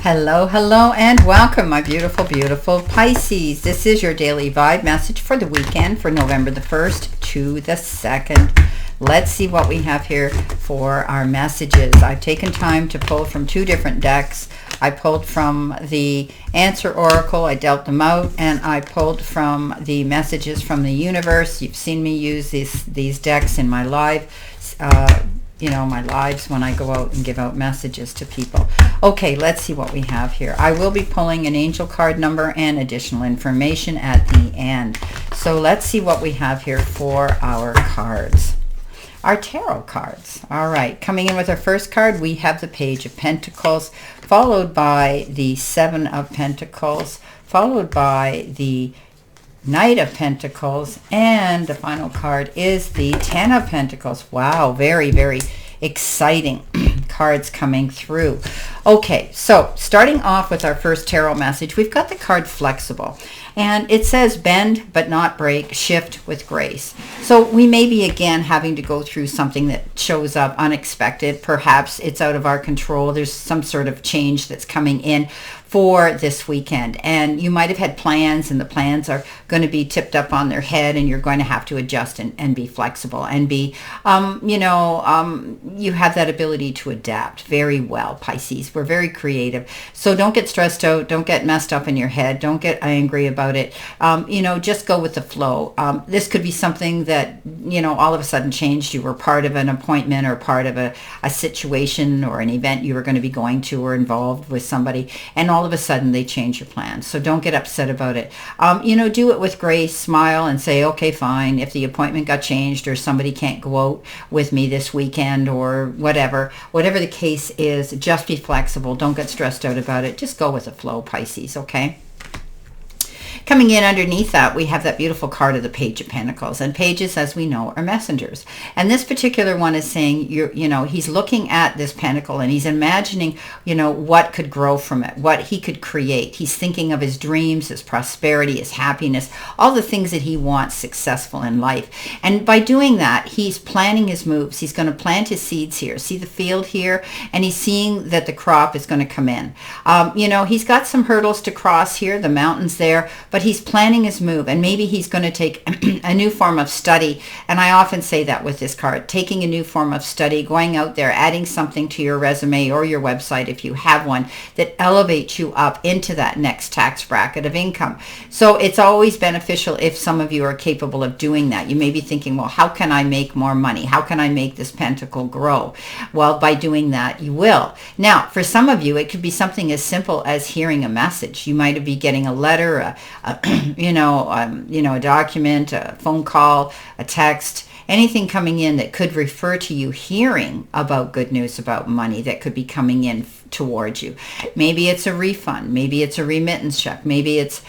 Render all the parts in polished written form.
Hello, hello, and welcome, my beautiful, beautiful Pisces. This is your daily vibe message for the weekend for November the 1st to the 2nd. Let's see what we have here for our messages. I've taken time to pull from two different decks. I pulled from the Answer Oracle, I dealt them out, and I pulled from the messages from the universe. You've seen me use these decks in my live my lives when I go out and give out messages to people. Okay, let's see what we have here. I will be pulling an angel card number and additional information at the end. So let's see what we have here for our cards. Our tarot cards. All right, coming in with our first card, we have the Page of Pentacles, followed by the Seven of Pentacles, followed by the Knight of Pentacles, and the final card is the Ten of Pentacles. Wow, very, very exciting cards coming through. Okay, so starting off with our first tarot message, we've got the card Flexible. And it says bend but not break, shift with grace. So we may be again having to go through something that shows up unexpected. Perhaps it's out of our control. There's some sort of change that's coming in for this weekend. And you might have had plans, and the plans are going to be tipped up on their head, and you're going to have to adjust and be flexible and be, you have that ability to adapt very well, Pisces. We're very creative. So don't get stressed out. Don't get messed up in your head. Don't get angry about it. Just go with the flow. This could be something that, all of a sudden changed. You were part of an appointment or part of a situation or an event you were going to be going to or involved with somebody, and all of a sudden they change your plans. So don't get upset about it. Do it with grace, smile, and say, okay, fine. If the appointment got changed or somebody can't go out with me this weekend or whatever the case is, just be flexible. Don't get stressed out about it. Just go with the flow, Pisces, okay? Coming in underneath that, we have that beautiful card of the Page of Pentacles. And pages, as we know, are messengers. And this particular one is saying, he's looking at this pentacle and he's imagining, what could grow from it, what he could create. He's thinking of his dreams, his prosperity, his happiness, all the things that he wants successful in life. And by doing that, he's planning his moves. He's going to plant his seeds here. See the field here? And he's seeing that the crop is going to come in. He's got some hurdles to cross here, the mountains there, but he's planning his move, and maybe he's going to take a new form of study. And I often say that with this card, taking a new form of study, going out there, adding something to your resume or your website if you have one that elevates you up into that next tax bracket of income. So it's always beneficial if some of you are capable of doing that. You may be thinking, well, how can I make more money? How can I make this pentacle grow? Well, by doing that, you will. Now, for some of you, it could be something as simple as hearing a message. You might be getting a letter, a document, a phone call, a text, anything coming in that could refer to you hearing about good news about money that could be coming in towards you. Maybe it's a refund. Maybe it's a remittance check. Maybe it's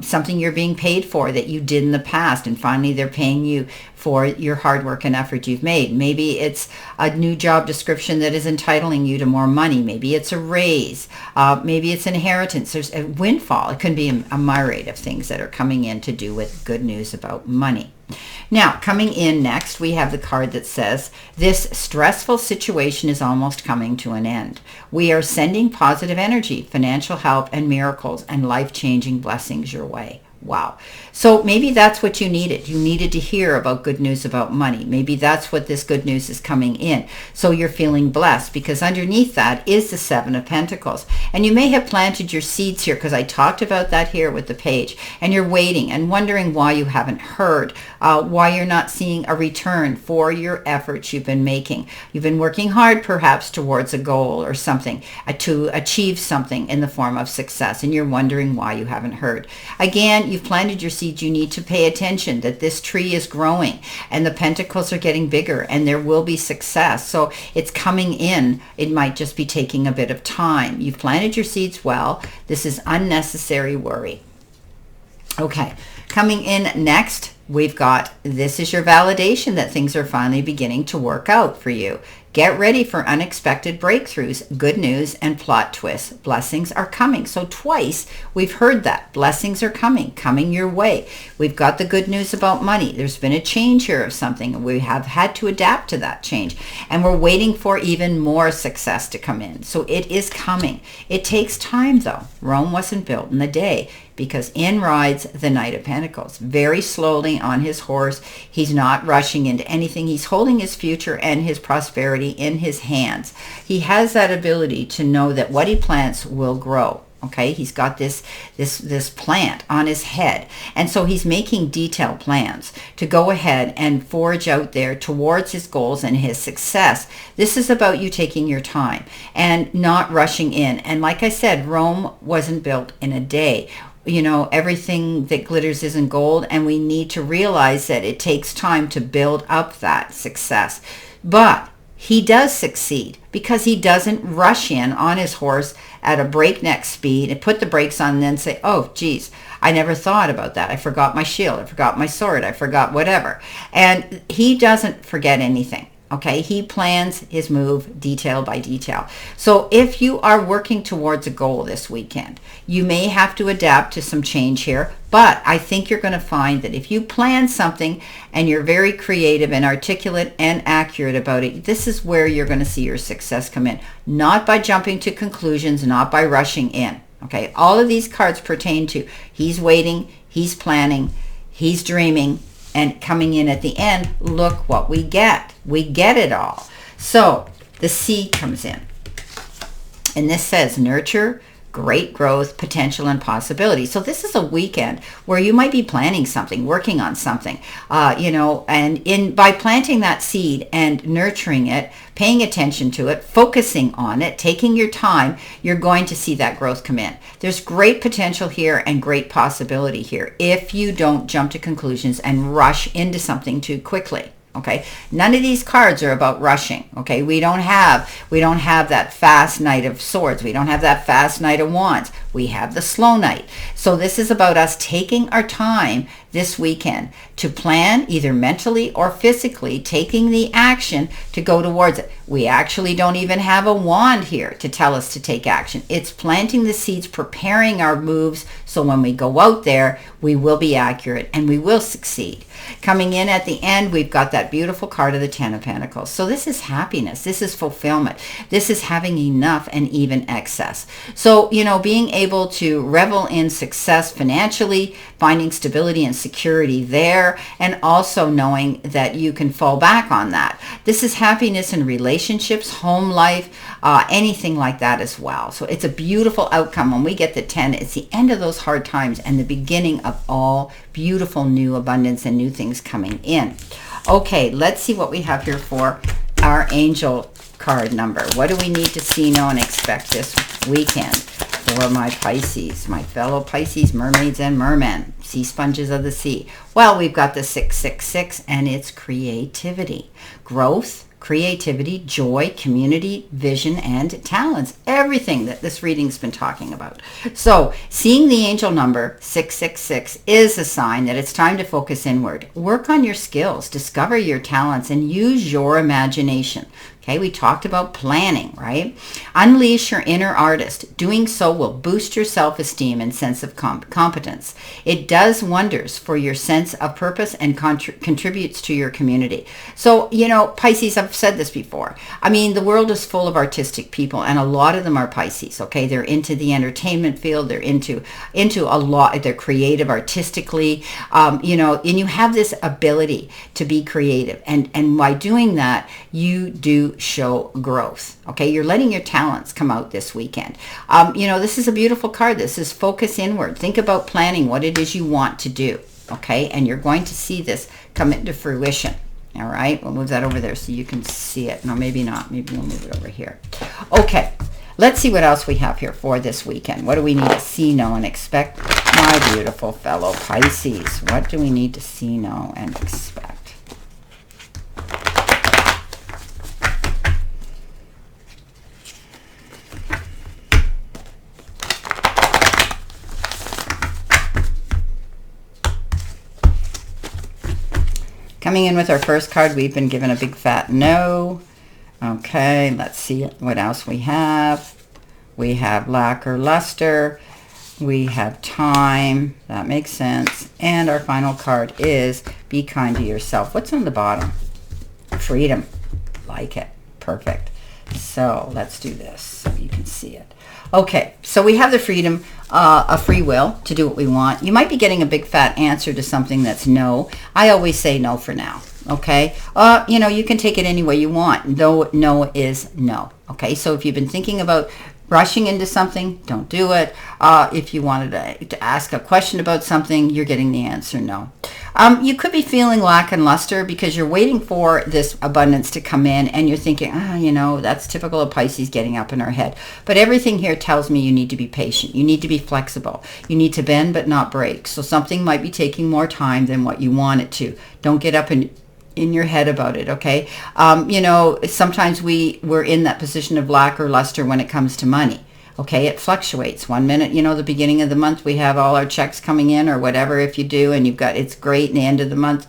something you're being paid for that you did in the past, and finally they're paying you for your hard work and effort you've made. Maybe it's a new job description that is entitling you to more money. Maybe it's a raise. Maybe it's inheritance. There's a windfall. It can be a myriad of things that are coming in to do with good news about money. Now, coming in next, we have the card that says, this stressful situation is almost coming to an end. We are sending positive energy, financial help, and miracles and life-changing blessings your way. Wow. So maybe that's what you needed. You needed to hear about good news about money. Maybe that's what this good news is coming in. So you're feeling blessed, because underneath that is the Seven of Pentacles. And you may have planted your seeds here, because I talked about that here with the page. And you're waiting and wondering why you haven't heard, why you're not seeing a return for your efforts you've been making. You've been working hard perhaps towards a goal or something, to achieve something in the form of success. And you're wondering why you haven't heard. Again, you've planted your seeds. You need to pay attention that this tree is growing and the pentacles are getting bigger, and there will be success. So it's coming in. It might just be taking a bit of time. You've planted your seeds well. This is unnecessary worry. Okay, coming in next, we've got, this is your validation that things are finally beginning to work out for you. Get ready for unexpected breakthroughs, good news, and plot twists. Blessings are coming. So twice we've heard that. Blessings are coming your way. We've got the good news about money. There's been a change here of something. We have had to adapt to that change. And we're waiting for even more success to come in. So it is coming. It takes time though. Rome wasn't built in a day, because in rides the Knight of Pentacles, very slowly on his horse. He's not rushing into anything. He's holding his future and his prosperity in his hands. He has that ability to know that what he plants will grow. Okay, he's got this plant on his head. And so he's making detailed plans to go ahead and forge out there towards his goals and his success. This is about you taking your time and not rushing in. And like I said, Rome wasn't built in a day. You know, everything that glitters isn't gold, and we need to realize that it takes time to build up that success. But he does succeed because he doesn't rush in on his horse at a breakneck speed and put the brakes on and then say, oh, geez, I never thought about that. I forgot my shield. I forgot my sword. I forgot whatever. And he doesn't forget anything. Okay, he plans his move detail by detail. So if you are working towards a goal this weekend, you may have to adapt to some change here, but I think you're going to find that if you plan something and you're very creative and articulate and accurate about it, this is where you're going to see your success come in. Not by jumping to conclusions, not by rushing in. Okay, all of these cards pertain to he's waiting, he's planning, he's dreaming, and coming in at the end, look what we get. We get it all. So the C comes in. And this says nurture, great growth, potential, and possibility. So this is a weekend where you might be planning something, working on something, and by planting that seed and nurturing it, paying attention to it, focusing on it, taking your time, you're going to see that growth come in. There's great potential here and great possibility here if you don't jump to conclusions and rush into something too quickly. Okay, none of these cards are about rushing. Okay, we don't have that fast Knight of Swords. We don't have that fast Knight of Wands. We have the slow Knight. So this is about us taking our time this weekend to plan, either mentally or physically, taking the action to go towards it. We actually don't even have a wand here to tell us to take action. It's planting the seeds, preparing our moves, so when we go out there, we will be accurate and we will succeed. Coming in at the end, we've got that beautiful card of the Ten of Pentacles. So this is happiness. This is fulfillment. This is having enough and even excess. So, being able to revel in success financially, finding stability and security there, and also knowing that you can fall back on that. This is happiness in relationships, home life, anything like that as well. So it's a beautiful outcome. When we get the 10, it's the end of those hard times and the beginning of all beautiful new abundance and new things coming in. Okay, let's see what we have here for our angel card number. What do we need to see, know, and expect this weekend for my Pisces, my fellow Pisces, mermaids and mermen, sea sponges of the sea? Well, we've got the 666, and it's creativity, growth, creativity, joy, community, vision, and talents. Everything that this reading's been talking about. So seeing the angel number 666 is a sign that it's time to focus inward. Work on your skills, discover your talents, and use your imagination. Okay, we talked about planning, right? Unleash your inner artist. Doing so will boost your self-esteem and sense of competence. It does wonders for your sense of purpose and contributes to your community. So, Pisces, I've said this before. I mean, the world is full of artistic people, and a lot of them are Pisces, okay? They're into the entertainment field. They're into a lot. They're creative artistically, and you have this ability to be creative. And by doing that, you do show growth. Okay, you're letting your talents come out this weekend. This is a beautiful card. This is focus inward. Think about planning what it is you want to do. Okay, and you're going to see this come into fruition. All right, we'll move that over there so you can see it. No, maybe not. Maybe we'll move it over here. Okay, let's see what else we have here for this weekend. What do we need to see, know, and expect, my beautiful fellow Pisces? What do we need to see, know, and expect? Coming in with our first card, we've been given a big fat no. Okay, let's see what else we have. We have lack or luster. We have time. That makes sense. And our final card is be kind to yourself. What's on the bottom? Freedom. Like it. Perfect. So let's do this so you can see it. Okay, so we have the freedom, a free will to do what we want. You might be getting a big fat answer to something that's no. I always say no for now. Okay, you can take it any way you want. No is no. Okay, so if you've been thinking about rushing into something, don't do it. If you wanted to ask a question about something, you're getting the answer no. You could be feeling lack and luster because you're waiting for this abundance to come in and you're thinking, that's typical of Pisces getting up in our head. But everything here tells me you need to be patient. You need to be flexible. You need to bend but not break. So something might be taking more time than what you want it to. Don't get up in your head about it, okay? Sometimes we're in that position of lack or luster when it comes to money. Okay, it fluctuates. 1 minute, the beginning of the month, we have all our checks coming in or whatever if you do, and it's great. And the end of the month,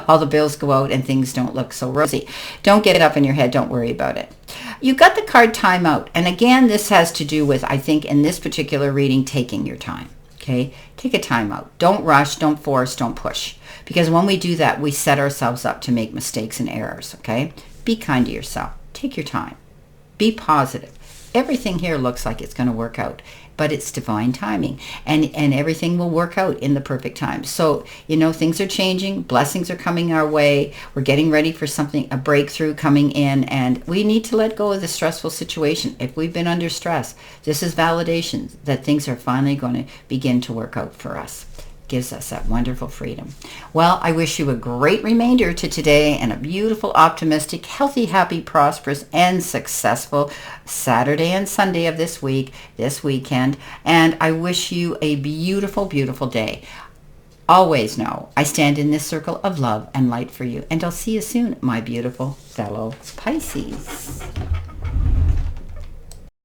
all the bills go out and things don't look so rosy. Don't get it up in your head. Don't worry about it. You got the card timeout. And again, this has to do with, I think, in this particular reading, taking your time. Okay, take a timeout. Don't rush, don't force, don't push. Because when we do that, we set ourselves up to make mistakes and errors. Okay, be kind to yourself. Take your time. Be positive. Everything here looks like it's going to work out, but it's divine timing, and everything will work out in the perfect time. So, things are changing, blessings are coming our way, we're getting ready for something, a breakthrough coming in, and we need to let go of the stressful situation. If we've been under stress, this is validation that things are finally going to begin to work out for us. Gives us that wonderful freedom. Well, I wish you a great remainder to today and a beautiful, optimistic, healthy, happy, prosperous, and successful Saturday and Sunday of this weekend. And I wish you a beautiful, beautiful day. Always know I stand in this circle of love and light for you. And I'll see you soon, my beautiful fellow Pisces.